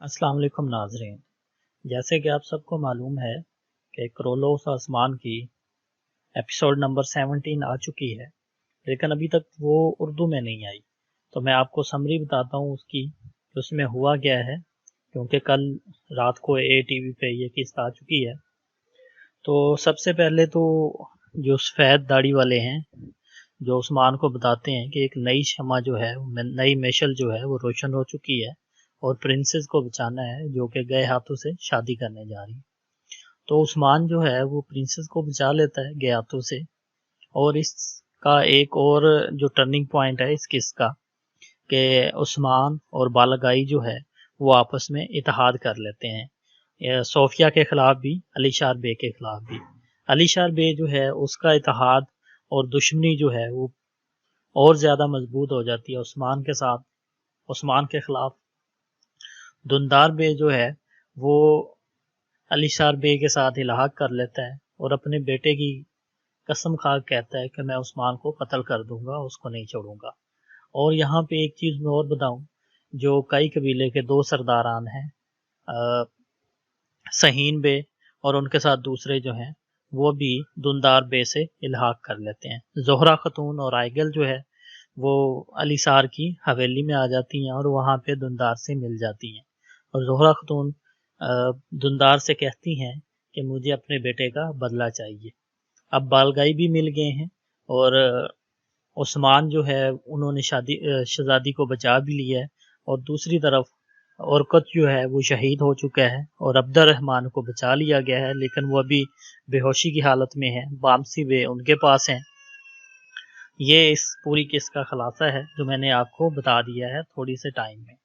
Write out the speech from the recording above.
السلام علیکم ناظرین، جیسے کہ آپ سب کو معلوم ہے کہ کرولوس آسمان کی ایپیسوڈ نمبر 17 آ چکی ہے، لیکن ابھی تک وہ اردو میں نہیں آئی۔ تو میں آپ کو سمری بتاتا ہوں اس کی کہ اس میں ہوا گیا ہے، کیونکہ کل رات کو اے ٹی وی پہ یہ قسط آ چکی ہے۔ تو سب سے پہلے تو جو سفید داڑھی والے ہیں جو عثمان کو بتاتے ہیں کہ ایک نئی شمع جو ہے، نئی مشعل جو ہے وہ روشن ہو چکی ہے اور پرنسس کو بچانا ہے جو کہ گئے ہاتھوں سے شادی کرنے جا رہی ہے۔ تو عثمان جو ہے وہ پرنسس کو بچا لیتا ہے گئے ہاتھوں سے، اور اس کا ایک اور جو ٹرننگ پوائنٹ ہے اس قصے کا کہ عثمان اور بالگائی جو ہے وہ آپس میں اتحاد کر لیتے ہیں، صوفیہ کے خلاف بھی، علی شار بے کے خلاف بھی۔ علی شار بے جو ہے اس کا اتحاد اور دشمنی جو ہے وہ اور زیادہ مضبوط ہو جاتی ہے عثمان کے ساتھ، عثمان کے خلاف۔ دندار بے جو ہے وہ علی شار بے کے ساتھ الحاق کر لیتا ہے اور اپنے بیٹے کی قسم کھا کہتا ہے کہ میں عثمان کو قتل کر دوں گا، اس کو نہیں چھوڑوں گا۔ اور یہاں پہ ایک چیز میں اور بتاؤں، جو کئی قبیلے کے دو سرداران ہیں، سہین بے اور ان کے ساتھ دوسرے جو ہیں، وہ بھی دندار بے سے الحاق کر لیتے ہیں۔ زہرہ خاتون اور آئگل جو ہے وہ علی شار کی حویلی میں آ جاتی ہیں اور وہاں پہ دندار سے مل جاتی ہیں، اور زہرہ خاتون دندار سے کہتی ہیں کہ مجھے اپنے بیٹے کا بدلہ چاہیے۔ اب بالگائی بھی مل گئے ہیں اور عثمان جو ہے انہوں نے شہزادی کو بچا بھی لیا ہے، اور دوسری طرف اورکت جو ہے وہ شہید ہو چکا ہے اور عبد الرحمن کو بچا لیا گیا ہے، لیکن وہ ابھی بے ہوشی کی حالت میں ہے، بامسی بے ان کے پاس ہیں۔ یہ اس پوری قصے کا خلاصہ ہے جو میں نے آپ کو بتا دیا ہے تھوڑی سے ٹائم میں۔